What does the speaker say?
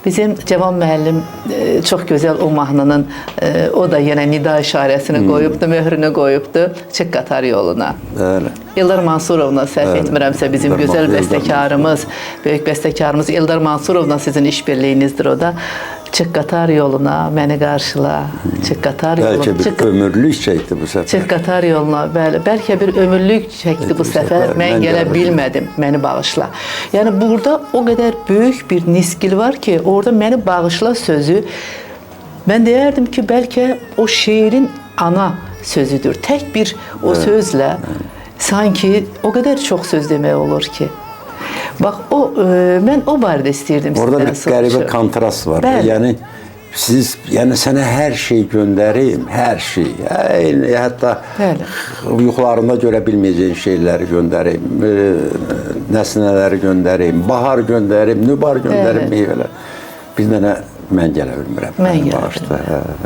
Bizim Cavan müəllim çox gözəl o mahnının, o da yenə nida işarəsini qoyubdu, möhrünü qoyubdu Çıx qatar yoluna. Bəli. Eldar Mansurovla səhv etmirəmsə bizim gözəl bəstəkarımız, böyük bəstəkarımız Eldar Mansurovla sizin işbirliyinizdir o da. Çıx qatar yoluna, məni qarşıla, çıx qatar yoluna. Bəlkə bir ömürlük çəkdi bu səfər. Çıx qatar yoluna, bəli. Bəlkə bir ömürlük çəkdi bu səfər. Mən gələ bilmədim, məni bağışla. Yəni burada o qədər böyük bir nisgil var ki, orada məni bağışla sözü, mən deyərdim ki, bəlkə o şeirin ana sözüdür. Tək bir o sözlə sanki o qədər çox söz demək olur ki. Bax, mən o barədə istəyirdim sizdən orada bir qəribə kontrast var. Bəli. Yəni sənə hər şey göndərim, hər şey. Hətta yuxularında görə bilməyəcəyin şeyləri göndərim, nəsnələri göndərim, bahar göndərim, nübar göndərim, meyvələr. Bir dənə mən gələ bilmirəm. Mən gələ bilmirəm.